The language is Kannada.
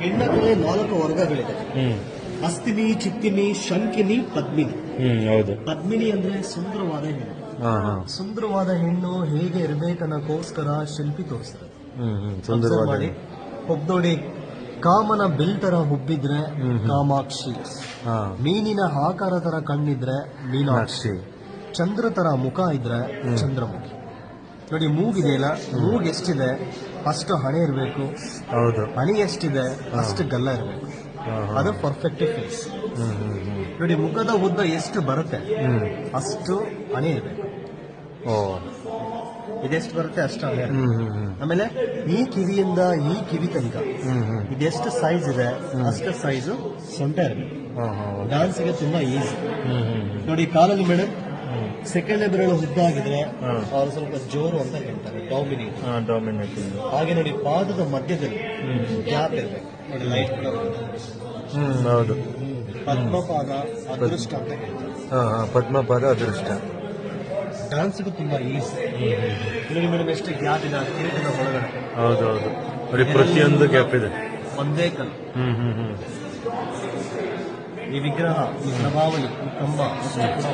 ಹೆಣ್ಣಲ್ಲಿ 4 ವರ್ಗಗಳಿದೆ. ಅಸ್ತಿನಿ, ಚಿತ್ತಿನಿ, ಶಂಕಿನಿ, ಪದ್ಮಿನಿ. ಹೌದು. ಪದ್ಮಿನಿ ಅಂದ್ರೆ ಸುಂದರವಾದ ಹೆಣ್ಣು. ಸುಂದರವಾದ ಹೆಣ್ಣು ಹೇಗೆ ಇರಬೇಕನ್ನೋಕ್ಕೋಸ್ಕರ ಶಿಲ್ಪಿ ತೋರಿಸ್ತಾರೆ. ಮಾಡಿ ಒಬ್ಬ ಕಾಮನ ಬಿಲ್ ತರ ಹುಬ್ಬಿದ್ರೆ ಕಾಮಾಕ್ಷಿ, ಮೀನಿನ ಆಕಾರ ತರ ಕಣ್ಣಿದ್ರೆ ಮೀನಾಕ್ಷಿ, ಚಂದ್ರ ತರ ಮುಖ ಇದ್ರೆ ಚಂದ್ರಮುಖಿ. ನೋಡಿ ಮೂಗಿದೆಯಲ್ಲ, ಮೂಗ್ ಎಷ್ಟಿದೆ ಅಷ್ಟು ಹಣೆ ಇರಬೇಕು. ಹೌದು. ಹಣೆ ಎಷ್ಟಿದೆ ಅಷ್ಟು ಗಲ್ಲ ಇರಬೇಕು. ಅದು ಪರ್ಫೆಕ್ಟ್ ಫೇಸ್. ನೋಡಿ ಮುಖದ ಉದ್ದ ಎಷ್ಟು ಬರುತ್ತೆ ಅಷ್ಟು ಹಣೆ ಇರಬೇಕು. ಇದೆಷ್ಟು ಬರುತ್ತೆ ಅಷ್ಟು ಹಣೆ. ಆಮೇಲೆ ಈ ಕಿವಿಯಿಂದ ಈ ಕಿವಿ ತನಕ ಇದೆಷ್ಟು ಸೈಜ್ ಇದೆ ಅಷ್ಟು ಸೈಜು ಸೊಂಟ ಇರಬೇಕು. ಡಾನ್ಸ್ಗೆ ತುಂಬಾ ಈಸಿ. ನೋಡಿ ಕಾಲಲ್ಲಿ ಮೇಡಮ್ ಸೆಕೆಂಡ್ ಬೆರಳು ಉದ್ದ ಆಗಿದ್ರೆ ಅವ್ರು ಸ್ವಲ್ಪ ಜೋರು ಅಂತ ಹೇಳ್ತಾರೆ, ಡಾಮಿನೇಟ್. ಹಾಗೆ ನೋಡಿ ಪಾದದ ಮಧ್ಯದಲ್ಲಿ ಗ್ಯಾಪ್ ಇರಬೇಕು. ನೋಡಿ ಲೈಟ್ ಕೂಡ ಹೌದು. ಪದ್ಮಪಾದ ಅದೃಷ್ಟ ಅಂತ ಹೇಳ್ತಾರೆ. ಪದ್ಮಪಾದ ಅದೃಷ್ಟ. ಡಾನ್ಸ್ಗೂ ತುಂಬಾ ಈಸಿ. ನೋಡಿ ಮೇಡಮ್ ಎಷ್ಟು ಗ್ಯಾಪ್ ಇದೆ ಕಿರೀಟದ ಒಳಗಡೆ. ಹೌದೌದು. ನೋಡಿ ಪ್ರತಿಯೊಂದು ಗ್ಯಾಪ್ ಇದೆ. ಒಂದೇ ಕಲ್. ಈ ವಿಗ್ರಹ, ಈ ಪ್ರಭಾವಳಿ, ಈ ಕಂಬ ಅಷ್ಟು ಕೂಡ